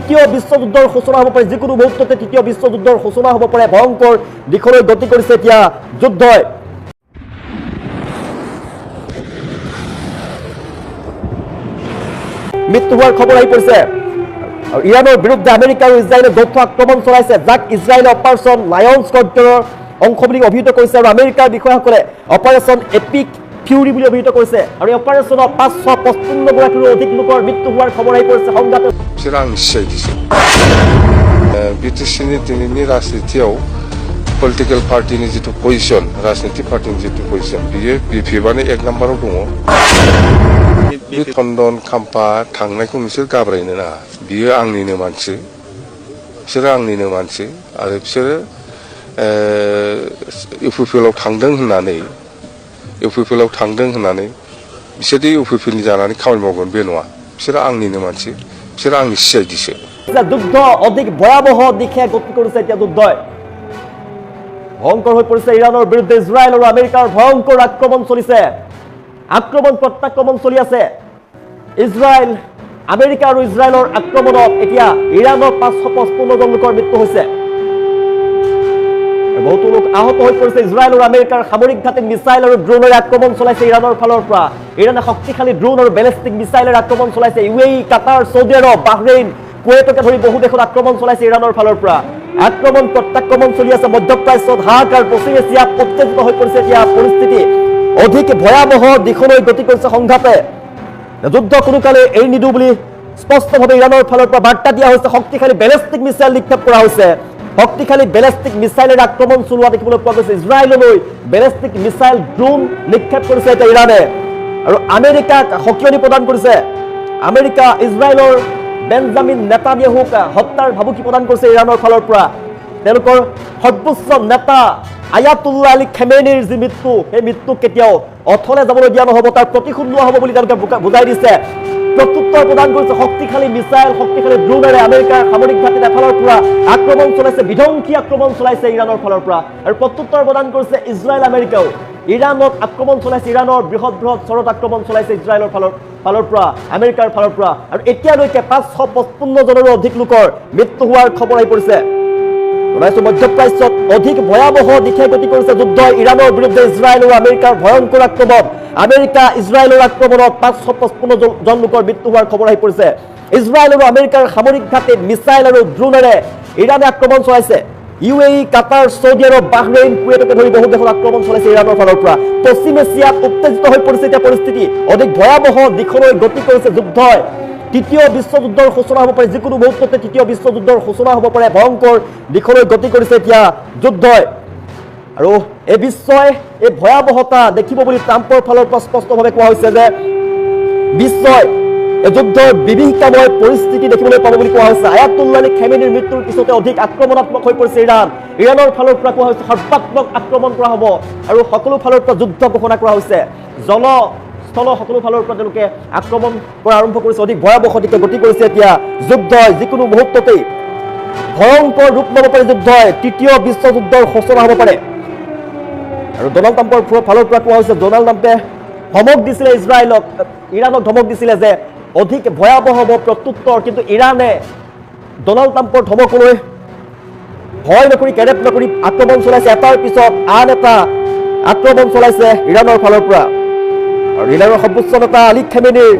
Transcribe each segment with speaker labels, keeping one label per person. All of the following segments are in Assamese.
Speaker 1: তৃতীয় বিশ্বযুদ্ধৰ সূচনা হ'ব পাৰে, যিকোনো মুহূৰ্ততে তৃতীয় বিশ্বযুদ্ধৰ সূচনা হ'ব পাৰে। ভয়ংকৰ দিশলৈ গতি কৰিছে এতিয়া যুদ্ধই। মৃত্যু হোৱাৰ খবৰ আহি পৰিছে। আৰু ইৰাণৰ বিৰুদ্ধে আমেৰিকা আৰু ইজৰাইলে যৌথ আক্ৰমণ চলাইছে, যাক ইজৰাইলে অপাৰেশ্যন লায়ন স্কোৱাড্ৰনৰ অংশ বুলি অভিহিত কৰিছে। আৰু আমেৰিকাৰ বিষয়াসকলে অপাৰেশ্যন এপিক ফিউৰি বুলি অভিহিত কৰিছে। আৰু এই অপাৰেশ্যনত 555 গৰাকীৰো অধিক লোকৰ মৃত্যু হোৱাৰ খবৰ আহি পৰিছে। সংঘাতৰ
Speaker 2: বিটিসিनि दिनैनि राजनितियाव पलिटिकल पार्टीनि जितु पजिशन, राजनीतिक पार्टीनि जितु पजिशन, बियो बिपिएफआनो 1 नाम्बाराव दङ। बे थन्दन खाम्फा थांनायखौ नोंसोर गाब्रायनो नाङा। बियो आंनिनो मानसि, बिसोरो आंनिनो मानसि, आरो बिसोरो इउपिपिएलआव थांदों होननानै बिसोरदि इउपिपिएलनि जानानै खामानि मावगोन बे नङा। बिसोरो आंनिनो मानसि, बिसोरो आंनि सिआइडिसो।
Speaker 1: যুদ্ধ অধিক ভয়াবহ দিশে গতি কৰিছে এতিয়া যুদ্ধই। ভয়ংকৰ হৈ পৰিছে ইৰাণৰ বিৰুদ্ধে ইজৰাইল আৰু আমেৰিকাৰ ভয়ংকৰ আক্ৰমণ চলিছে। আক্ৰমণ প্ৰত্যাক্ৰমণ চলি আছে। ইজৰাইল, আমেৰিকা আৰু ইজৰাইলৰ আক্ৰমণত এতিয়া ইৰাণৰ 555 জন লোকৰ মৃত্যু হৈছে। বহুতো লোক আহত হৈ পৰিছে। ইজৰাইল আৰু আমেৰিকাৰ সামৰিক ঘাটিত মিছাইল আৰু ড্ৰোনেৰে আক্ৰমণ চলাইছে ইৰাণৰ ফালৰ পৰা। ইৰাণে শক্তিশালী ড্ৰোন আৰু বেলিষ্টিক মিছাইলেৰে আক্ৰমণ চলাইছে। ইউএই, কাটাৰ, ছৌদি আৰব, বাহৰেইন, কুৱেইটকে ধৰি বহু দেশত আক্ৰমণ চলাইছে ইৰাণৰ ফালৰ পৰা। আক্ৰমণ প্ৰত্যাক্ৰমণ চলি আছে। মধ্যপ্ৰাচ্যত হাহাকাৰ, পশ্চিম এছিয়াত উত্তেজিত হৈ পৰিছে এতিয়া পৰিস্থিতি। অধিক ভয়াবহ দিশলৈ গতি কৰিছে সংঘাতে। যুদ্ধ কোনোকালে এৰি নিদিওঁ বুলি স্পষ্টভাৱে ইৰাণৰ ফালৰ পৰা বাৰ্তা দিয়া হৈছে। শক্তিশালী বেলিষ্টিক মিছাইল নিক্ষেপ কৰা হৈছে। শক্তিশালী বেলিষ্টিক মিছাইলেৰে আক্ৰমণ চলোৱা দেখিবলৈ পোৱা গৈছে। ইজৰাইললৈ বেলিষ্টিক মিছাইল ড্ৰোন নিক্ষেপ কৰিছে এতিয়া ইৰাণে। আৰু আমেৰিকাক সকিয়নি প্ৰদান কৰিছে। আমেৰিকা ইজৰাইলৰ বেঞ্জামিন নেতানিয়াহুক হত্যাৰ ভাবুকি প্ৰদান কৰিছে ইৰাণৰ ফালৰ পৰা। তেওঁলোকৰ সৰ্বোচ্চ নেতা আয়াতুল্লাহ আলী খামেনিৰ যি মৃত্যু, সেই মৃত্যু কেতিয়াও অথলে যাবলৈ দিয়া নহ'ব, তাৰ প্ৰতিশোধ লোৱা হ'ব বুলি তেওঁলোকে বুজাই দিছে। প্ৰত্যুত্তৰ প্ৰদান কৰিছে শক্তিশালী মিছাইল, শক্তিশালী ড্ৰোনেৰে আমেৰিকাৰ সামৰিক ঘাটিত এফালৰ পৰা আক্ৰমণ চলাইছে, বিধ্বংসী আক্ৰমণ চলাইছে ইৰাণৰ ফালৰ পৰা। আৰু প্ৰত্যুত্তৰ প্ৰদান কৰিছে ইজৰাইল, আমেৰিকাও। ইৰাণত আক্ৰমণ চলাইছে, ইৰাণৰ বৃহৎ চৰত আক্ৰমণ চলাইছে ইজৰাইলৰ ফালৰ পৰা, আমেৰিকাৰ ফালৰ পৰা। আৰু এতিয়ালৈকে 555 জনৰো অধিক লোকৰ মৃত্যু হোৱাৰ খবৰ আহি পৰিছে। মধ্যপ্ৰাচ্যত অধিক ভয়াবহ দিশে গতি কৰিছে যুদ্ধ। ইৰাণৰ বিৰুদ্ধে ইজৰাইল আৰু আমেৰিকাৰ ভয়ংকৰ আক্ৰমণ। আমেৰিকা ইজৰাইলৰ আক্ৰমণত 555 জন লোকৰ মৃত্যু হোৱাৰ খবৰ আহি পৰিছে। ইজৰাইল আৰু আমেৰিকাৰ সামৰিক ঘাটিত মিছাইল আৰু ড্ৰোনেৰে ইৰাণে আক্ৰমণ চলাইছে। ইউএই, কাটাৰ, ছৌদি আৰব, বাহৰেইন, কুৱেইটকে ধৰি বহু দেশত আক্ৰমণ চলাইছে ইৰাণৰ ফালৰ পৰা। পশ্চিম এছিয়াত উত্তেজিত হৈ পৰিছে এতিয়া পৰিস্থিতি। অধিক ভয়াবহ দিশলৈ গতি কৰিছে যুদ্ধই। তৃতীয় বিশ্বযুদ্ধৰ সূচনা হ'ব পাৰে, যিকোনো মুহূৰ্ততে তৃতীয় বিশ্বযুদ্ধৰ সূচনা হ'ব পাৰে। ভয়ংকৰ দিশলৈ গতি কৰিছে এতিয়া যুদ্ধই। আৰু এই বিশ্বই এই ভয়াৱহতা দেখিব বুলি ট্ৰাম্পৰ ফালৰ পৰা স্পষ্টভাৱে কোৱা হৈছে যে বিশ্বই এই যুদ্ধৰ বিভীষিকাময় পৰিস্থিতি দেখিবলৈ পাব বুলি কোৱা হৈছে। আয়াতুল্লাহ আলী খামেনিৰ মৃত্যুৰ পিছতে অধিক আক্ৰমণাত্মক হৈ পৰিছে ইৰাণ। ইৰাণৰ ফালৰ পৰা কোৱা হৈছে সৰ্বাত্মক আক্ৰমণ কৰা হ'ব আৰু সকলো ফালৰ পৰা যুদ্ধ ঘোষণা কৰা হৈছে। স্থল সকলো ফালৰ পৰা তেওঁলোকে আক্ৰমণ কৰা আৰম্ভ কৰিছে। অধিক ভয়াৱহ দিশে গতি কৰিছে এতিয়া যুদ্ধই। যিকোনো মুহূৰ্ততেই ভয়ংকৰ ৰূপ ল'ব পাৰে যুদ্ধই। তৃতীয় বিশ্বযুদ্ধৰ সূচনা হ'ব পাৰে। আৰু ডনাল্ড ট্ৰাম্পৰ ফালৰ পৰা কোৱা হৈছে, ডনাল্ড ট্ৰাম্পে ধমক দিছিলে ইৰাণক ধমক দিছিলে যে অধিক ভয়াৱহ হ'ব প্ৰত্যুত্তৰ। কিন্তু ইৰাণে ডনাল্ড ট্ৰাম্পৰ ধমকলৈ ভয় নকৰি, কেৰেপ নকৰি আক্ৰমণ চলাইছে। এটাৰ পিছত আন এটা আক্ৰমণ চলাইছে ইৰাণৰ ফালৰ পৰা। আৰু ইৰাণৰ সৰ্বোচ্চ নেতা আলী খামেনিৰ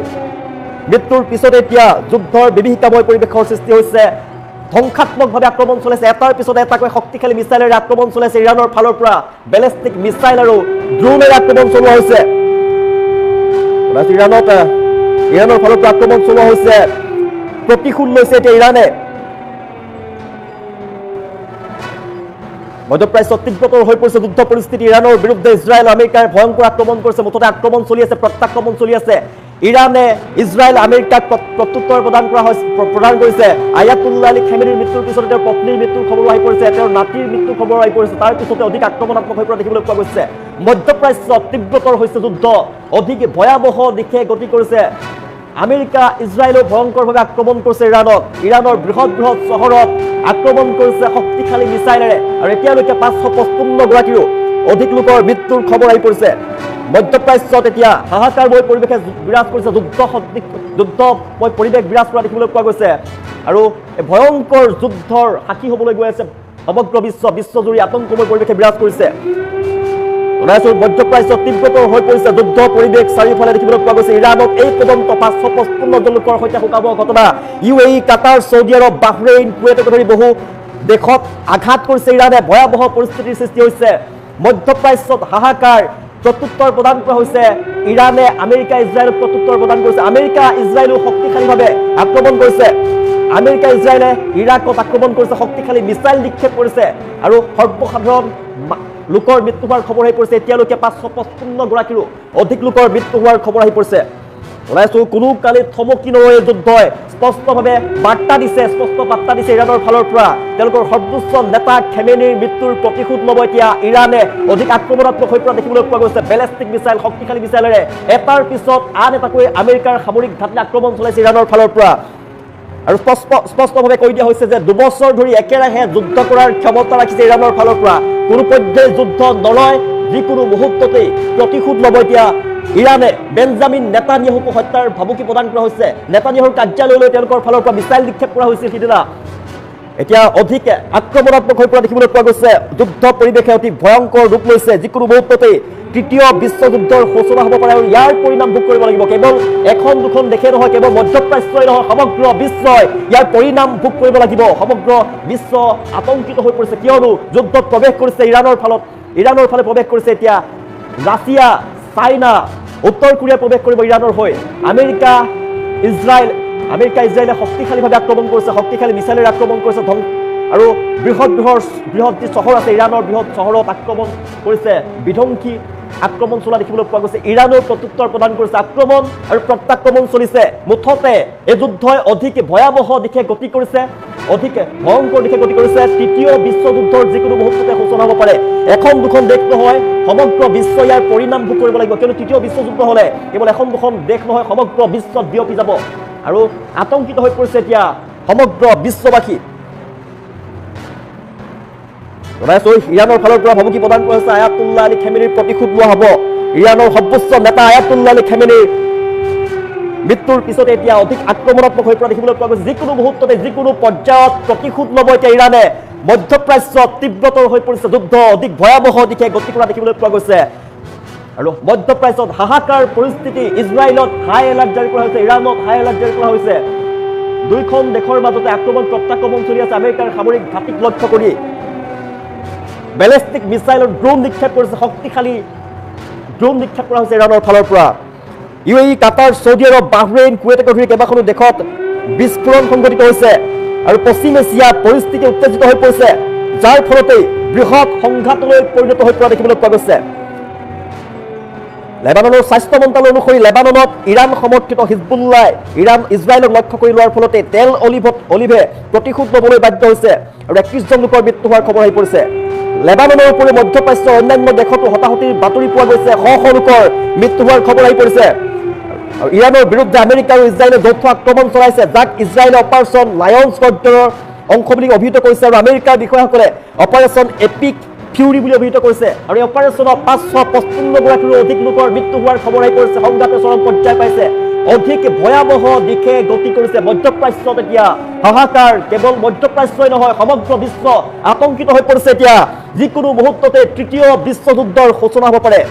Speaker 1: মৃত্যুৰ পিছতে এতিয়া যুদ্ধৰ বিভীষিকাময় পৰিৱেশৰ সৃষ্টি হৈছে। ধ্বংসাত্মকভাৱে আক্ৰমণ চলাইছে। এটাৰ পিছত এটাকৈ শক্তিশালী মিছাইলেৰে আক্ৰমণ চলাইছে ইৰাণৰ ফালৰ পৰা। বেলিষ্টিক মিছাইল আৰু ড্ৰোনেৰে আক্ৰমণ চলোৱা হৈছে। ইৰাণৰ ফালৰ পৰা আক্ৰমণ চলোৱা হৈছে। প্ৰতিশোধ লৈছে এতিয়া ইৰাণে। মধ্যপ্ৰাচ্যত তীব্ৰতৰ হৈ পৰিছে যুদ্ধ পৰিস্থিতি। ইৰাণৰ বিৰুদ্ধে ইজৰাইল, আমেৰিকাই ভয়ংকৰ আক্ৰমণ কৰিছে। মুঠতে আক্ৰমণ চলি আছে, প্ৰত্যাক্ৰমণ চলি আছে। ইৰাণে ইজৰাইল, আমেৰিকাক প্ৰত্যুত্তৰ প্ৰদান কৰিছে। আয়াতুল্লাহ আলী খামেনিৰ মৃত্যুৰ পিছতে তেওঁৰ পত্নীৰ মৃত্যুৰ খবৰ আহি পৰিছে, তেওঁৰ নাতিৰ মৃত্যুৰ খবৰ আহি পৰিছে। তাৰ পিছতে অধিক আক্ৰমণাত্মক হৈ পৰা দেখিবলৈ পোৱা গৈছে। মধ্যপ্ৰাচ্যত তীব্ৰতৰ হৈছে যুদ্ধ। অধিক ভয়াৱহ দিশে গতি কৰিছে। আমেৰিকা ইজৰাইলেও ভয়ংকৰভাৱে আক্ৰমণ কৰিছে ইৰাণক। ইৰাণৰ বৃহৎ চহৰত আক্ৰমণ কৰিছে শক্তিশালী মিছাইলেৰে। আৰু এতিয়ালৈকে 555 গৰাকীৰো অধিক লোকৰ মৃত্যুৰ খবৰ আহি পৰিছে। মধ্যপ্ৰাচ্যত এতিয়া হাহাকাৰময় পৰিৱেশে বিৰাজ কৰিছে। যুদ্ধময় পৰিৱেশ বিৰাজ কৰা দেখিবলৈ পোৱা গৈছে। আৰু ভয়ংকৰ যুদ্ধৰ সাক্ষী হ'বলৈ গৈ আছে সমগ্ৰ বিশ্বজুৰি আতংকময় পৰিৱেশে বিৰাজ কৰিছে মধ্যপ্ৰাচ্য তীব্ৰতৰ হৈ পৰিছে যুদ্ধ পৰিৱেশ চাৰিওফালে দেখিবলৈ পোৱা গৈছে ইৰাণত এই পৰ্যন্ত 555 জন লোকৰ সৈতে শোকাবহ ঘটনা UAE কাটাৰ ছৌদি আৰৱ বাহৰেইন কুৱেটকে ধৰি বহু দেশত আঘাত কৰিছে ইৰাণে ভয়াৱহ পৰিস্থিতিৰ সৃষ্টি হৈছে মধ্যপ্ৰাচ্যত হাহাকাৰ প্ৰত্যুত্তৰ প্ৰদান কৰা হৈছে ইৰাণে আমেৰিকা ইজৰাইলক প্ৰত্যুত্তৰ প্ৰদান কৰিছে আমেৰিকা ইজৰাইলো শক্তিশালীভাৱে আক্ৰমণ কৰিছে আমেৰিকা ইজৰাইলে ইৰাকত আক্ৰমণ কৰিছে শক্তিশালী মিছাইল নিক্ষেপ কৰিছে আৰু সৰ্বসাধাৰণ লোকৰ মৃত্যু হোৱাৰ খবৰ আহি পৰিছে এতিয়ালৈকে 555 গৰাকীৰো অধিক লোকৰ মৃত্যু হোৱাৰ খবৰ আহি পৰিছে ওলাইছো কোনো কালি থমকি নৰয় যুদ্ধই স্পষ্টভাৱে বাৰ্তা দিছে ইৰাণৰ ফালৰ পৰা তেওঁলোকৰ সৰ্বোচ্চ নেতা খেমেনিৰ মৃত্যুৰ প্ৰতিশোধ ল'ব এতিয়া ইৰাণে অধিক আক্ৰমণাত্মক হৈ পৰা দেখিবলৈ পোৱা গৈছে বেলেষ্টিক মিছাইল শক্তিশালী মিছাইলেৰে এটাৰ পিছত আন এটাকৈ আমেৰিকাৰ সামৰিক ঘাটিত আক্ৰমণ চলাইছে ইৰাণৰ ফালৰ পৰা আৰু স্পষ্টভাৱে কৈ দিয়া হৈছে যে 2 বছৰ ধৰি একেৰাহে যুদ্ধ কৰাৰ ক্ষমতা ৰাখিছে ইৰাণৰ ফালৰ পৰা কোনো পৰ্যায়ত যুদ্ধ নলয় যিকোনো মুহূৰ্ততেই প্ৰতিশোধ ল'ব এতিয়া ইৰাণে বেঞ্জামিন নেতানিয়াহুক হত্যাৰ ভাবুকি প্ৰদান কৰা হৈছে নেতানিয়াহুৰ কাৰ্যালয়লৈ তেওঁলোকৰ ফালৰ পৰা মিছাইল নিক্ষেপ কৰা হৈছিল সিদিনা এতিয়া অধিক আক্ৰমণাত্মক হৈ পৰা দেখিবলৈ পোৱা গৈছে যুদ্ধ পৰিৱেশে অতি ভয়ংকৰ ৰূপ লৈছে যিকোনো মুহূৰ্ততেই তৃতীয় বিশ্বযুদ্ধৰ সূচনা হ'ব পাৰে আৰু ইয়াৰ পৰিণাম ভোগ কৰিব লাগিব কেৱল এখন দুখন দেশে নহয় কেৱল মধ্যপ্ৰাচ্যই নহয় সমগ্ৰ বিশ্বই ইয়াৰ পৰিণাম ভোগ কৰিব লাগিব সমগ্ৰ বিশ্ব আতংকিত হৈ পৰিছে কিয়নো যুদ্ধত প্ৰৱেশ কৰিছে ইৰাণৰ ফালে প্ৰৱেশ কৰিছে এতিয়া ৰাছিয়া চাইনা উত্তৰ কোৰিয়া প্ৰৱেশ কৰিব ইৰাণৰ হৈ আমেৰিকা ইজৰাইলে শক্তিশালীভাৱে আক্ৰমণ কৰিছে শক্তিশালী মিছাইলেৰে আক্ৰমণ কৰিছে আৰু বৃহৎ যি চহৰ আছে ইৰাণৰ বৃহৎ চহৰত আক্ৰমণ কৰিছে বিধ্বংসী আক্ৰমণ চলা দেখিবলৈ পোৱা গৈছে ইৰাণৰ প্ৰত্যুত্তৰ প্ৰদান কৰিছে আক্ৰমণ আৰু প্ৰত্যাক্ৰমণ চলিছে মুঠতে এই যুদ্ধই অধিক ভয়াৱহ দিশে গতি কৰিছে অধিক ভয়ংকৰ দিশে গতি কৰিছে তৃতীয় বিশ্বযুদ্ধৰ যিকোনো মুহূৰ্ততে সূচনা হ'ব পাৰে এখন দুখন দেশ নহয় সমগ্ৰ বিশ্ব ইয়াৰ পৰিণাম ভোগ কৰিব লাগিব কিয়নো তৃতীয় বিশ্বযুদ্ধ হ'লে কেৱল এখন দুখন দেশ নহয় সমগ্ৰ বিশ্বত বিয়পি যাব আৰু আতংকিত হৈ পৰিছে এতিয়া সমগ্ৰ বিশ্ববাসী ইৰাণৰ ফালৰ পৰা ভাবুকি প্ৰদান কৰা হৈছে আয়াতুল্লাহ আলী খেমেনিৰ প্ৰতিশোধ লোৱা হ'ব ইৰাণৰ সৰ্বোচ্চ নেতা আয়াতুল্লাহ আলী খেমেনিৰ মৃত্যুৰ পিছতে এতিয়া অধিক আক্ৰমণাত্মক হৈ পৰা দেখিবলৈ পোৱা গৈছে যিকোনো মুহূৰ্ততে যিকোনো পৰ্যায়ত প্ৰতিশোধ ল'ব এতিয়া ইৰাণে মধ্যপ্ৰাচ্যত তীব্ৰতৰ হৈ পৰিছে যুদ্ধ অধিক ভয়াৱহ দিশে গতি কৰা দেখিবলৈ পোৱা গৈছে আৰু মধ্যপ্ৰাচ্যত হাহাকাৰ পৰিস্থিতি ইজৰাইলত হাই এলাৰ্ট জাৰি কৰা হৈছে ইৰাণত হাই এলাৰ্ট জাৰি কৰা হৈছে দুইখন দেশৰ মাজতে আক্ৰমণ প্ৰত্যাক্ৰমণ চলি আছে আমেৰিকাৰ সামৰিক ঘাটিক লক্ষ্য কৰি বেলেষ্টিক মিছাইলৰ ড্ৰোন নিক্ষেপ কৰিছে শক্তিশালী ড্ৰোন নিক্ষেপ কৰা হৈছে ইৰাণৰ ফালৰ পৰা UAE কাটাৰ ছৌদি আৰৱ বাহৰেইন কুৱেটকে ধৰি কেইবাখনো দেশত বিস্ফোৰণ সংঘটিত হৈছে আৰু পশ্চিম এছিয়াত পৰিস্থিতি উত্তেজিত হৈ পৰিছে যাৰ ফলতেই বৃহৎ সংঘাতলৈ পৰিণত হৈ পৰা দেখিবলৈ পোৱা গৈছে লেবাননৰ স্বাস্থ্য মন্ত্ৰালয় অনুসৰি লেবাননত ইৰাণ সমৰ্থিত হিজবুল্লাহ ইজৰাইলক লক্ষ্য কৰি লোৱাৰ ফলতে তেল অলিভে প্ৰতিশোধ ল'বলৈ বাধ্য হৈছে আৰু 31 জন লোকৰ মৃত্যু হোৱাৰ খবৰ আহি পৰিছে লেবাননৰ উপৰি মধ্যপ্ৰাচ্যৰ অন্যান্য দেশতো হতাহতিৰ বাতৰি পোৱা গৈছে শ লোকৰ মৃত্যু হোৱাৰ খবৰ আহি পৰিছে আৰু ইৰাণৰ বিৰুদ্ধে আমেৰিকা আৰু ইজৰাইলে যৌথ আক্ৰমণ চলাইছে যাক ইজৰাইলে অপাৰেশ্যন লায়ন্স কৰ্ডৰৰ অংশ বুলি অভিহিত কৰিছে আৰু আমেৰিকাৰ বিষয়াসকলে অপাৰেশ্যন এপিক ফিউৰি বুলি অভিহিত কৰিছে আৰু এই অপাৰেশ্যনত 555 গৰাকীৰো অধিক লোকৰ মৃত্যু হোৱাৰ খবৰ আহি পৰিছে সংঘাতে চৰম পৰ্যায় পাইছে অধিক ভয়াৱহ দিশে গতি কৰিছে মধ্যপ্ৰাচ্যত এতিয়া হাহাকাৰ কেৱল মধ্যপ্ৰাচ্যই নহয় সমগ্ৰ বিশ্ব আতংকিত হৈ পৰিছে এতিয়া যিকোনো মুহূৰ্ততে তৃতীয় বিশ্বযুদ্ধৰ সূচনা হ'ব পাৰে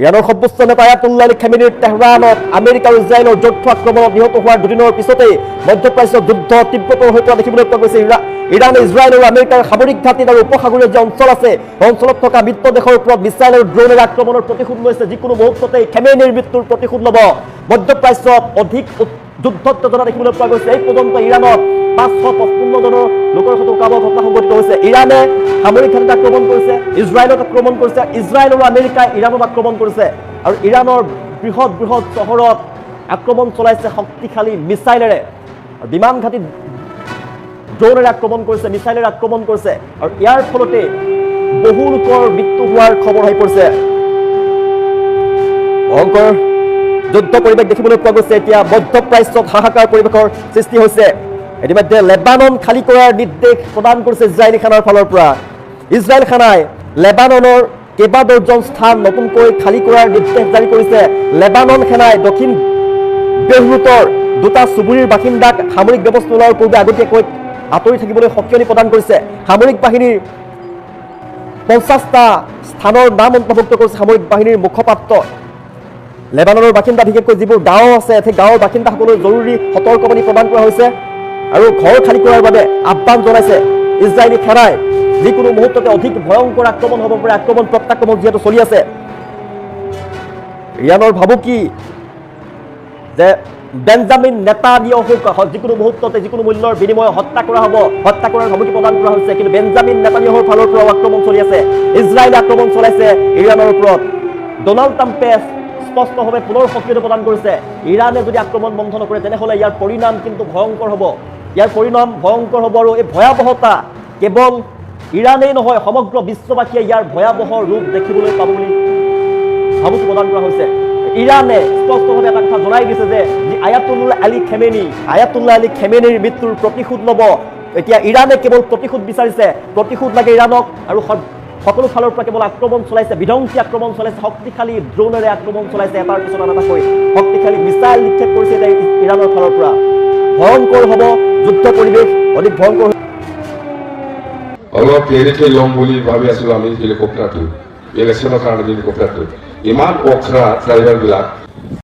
Speaker 1: ইৰাণৰ সৰ্বোচ্চ নেতা আয়াতুল্লাহ আলী খেমেনিৰ তেহৰাণত আমেৰিকা আৰু ইজৰাইলৰ যৌথ আক্ৰমণত নিহত হোৱাৰ দুদিনৰ পিছতেই মধ্যপ্ৰাচ্যৰ যুদ্ধ তীব্ৰতৰ হৈ পৰা দেখিবলৈ পোৱা গৈছে ইৰাণে ইজৰাইল আৰু আমেৰিকাৰ সামৰিক ঘাটিত আৰু উপসাগৰীয় যে অঞ্চল আছে অঞ্চলত থকা মিত্ৰ দেশৰ ওপৰত মিছাইল আৰু ড্ৰোনেৰে আক্ৰমণৰ প্ৰতিশোধ লৈছে যিকোনো মুহূৰ্ততেই খেমেনিৰ মৃত্যুৰ প্ৰতিশোধ ল'ব মধ্যপ্ৰাচ্যত অধিক যুদ্ধোত্তেজনা দেখিবলৈ পোৱা গৈছে এই পৰ্যন্ত ইৰাণত 555 জনৰ লোকৰ সৈতে শোকাবহ ঘটনা সংঘটিত হৈছে ইৰাণে সামৰিক ঘাটিত আক্ৰমণ কৰিছে ইজৰাইলত আক্ৰমণ কৰিছে ইজৰাইল আৰু আমেৰিকাই ইৰাণত আক্ৰমণ কৰিছে আৰু ইৰাণৰ বৃহৎ চহৰত আক্ৰমণ চলাইছে শক্তিশালী মিছাইলেৰে আৰু বিমান ঘাটিত ড্ৰোনেৰে আক্ৰমণ কৰিছে মিছাইলেৰে আক্ৰমণ কৰিছে আৰু ইয়াৰ ফলতে বহু লোকৰ মৃত্যু হোৱাৰ খবৰ আহি পৰিছে ভয়ংকৰ যুদ্ধ পৰিৱেশ দেখিবলৈ পোৱা গৈছে এতিয়া মধ্যপ্ৰাচ্যত হাহাকাৰ পৰিৱেশৰ সৃষ্টি হৈছে ইতিমধ্যে লেবানন খালী কৰাৰ নিৰ্দেশ প্ৰদান কৰিছে ইজৰাইলী সেনাৰ ফালৰ পৰা ইজৰাইল সেনাই লেবাননৰ কেইবা ডজন স্থান নতুনকৈ খালী কৰাৰ নিৰ্দেশ জাৰি কৰিছে লেবানন সেনাই দক্ষিণ বেইৰুটৰ দুটা চুবুৰীৰ বাসিন্দাক সামৰিক ব্যৱস্থা লোৱাৰ পূৰ্বে আগতীয়াকৈ আঁতৰি থাকিবলৈ সকিয়নি প্ৰদান কৰিছে। সামৰিক বাহিনীৰ 50টা স্থানৰ নাম অন্তৰ্ভুক্ত কৰিছে সামৰিক বাহিনীৰ মুখপাত্ৰ। লেবাননৰ বাসিন্দা বিশেষকৈ যিবোৰ গাঁও আছে সেই গাঁৱৰ বাসিন্দাসকললৈ জৰুৰী সতৰ্কবাণী প্ৰদান কৰা হৈছে আৰু ঘৰ খালী কৰাৰ বাবে আহ্বান জনাইছে ইজৰাইলী সেনাই। যিকোনো মুহূৰ্ততে অধিক ভয়ংকৰ আক্ৰমণ হ'ব পাৰে, আক্ৰমণ প্ৰত্যাক্ৰমণ যিহেতু চলি আছে। ইৰাণৰ ভাবুকি যে বেঞ্জামিন নেতানিয়াহুক যিকোনো মুহূৰ্ততে যিকোনো মূল্যৰ বিনিময়ত হত্যা কৰা হ'ব, হত্যা কৰাৰ ভাবুকি প্ৰদান কৰা হৈছে। কিন্তু বেঞ্জামিন নেতানিয়াহুৰ ফালৰ পৰাও আক্ৰমণ চলি আছে। ইজৰাইলে আক্ৰমণ চলাইছে ইৰাণৰ ওপৰত। ডনাল্ড ট্ৰাম্পে স্পষ্টভাৱে পুনৰ সক্ৰিয়তা প্ৰদান কৰিছে, ইৰাণে যদি আক্ৰমণ বন্ধ নকৰে তেনেহ'লে ইয়াৰ পৰিণাম কিন্তু ভয়ংকৰ হ'ব। ইয়াৰ পৰিণাম ভয়ংকৰ হ'ব আৰু এই ভয়াৱহতা কেৱল ইৰাণেই নহয়, সমগ্ৰ বিশ্ববাসীয়ে ইয়াৰ ভয়াৱহ ৰূপ দেখিবলৈ পাব বুলি ভাবুকি প্ৰদান কৰা হৈছে। ইৰাণে স্পষ্টভাৱে এটা কথা জনাই দিছে যে আয়াতুল্লাহ আলী খেমেনিৰ মৃত্যুৰ প্ৰতিশোধ ল'ব। এতিয়া ইৰাণে কেৱল প্ৰতিশোধ বিচাৰিছে, প্ৰতিশোধ লাগে ইৰাণক আৰু সকলো ফালৰ পৰা কেৱল আক্ৰমণ চলাইছে, বিধ্বংসী আক্ৰমণ চলাইছে, শক্তিশালী ড্ৰোনেৰে আক্ৰমণ চলাইছে, এটাৰ পিছত আনটাকৈ শক্তিশালী মিছাইল নিক্ষেপ কৰিছে এতিয়া ইৰাণৰ ফালৰ পৰা। ভয়ংকৰ হ'ব যুদ্ধ পৰিৱেশ, অধিক ভয়ংকৰ।
Speaker 3: অলপ দেৰিকৈ ল'ম বুলি ভাবি আছিলোঁ আমি হেলিকপ্টাৰটো, ইলেকশ্যনৰ কাৰণে হেলিকপ্টাৰটো। ইমান অখৰা ড্ৰাইভাৰবিলাক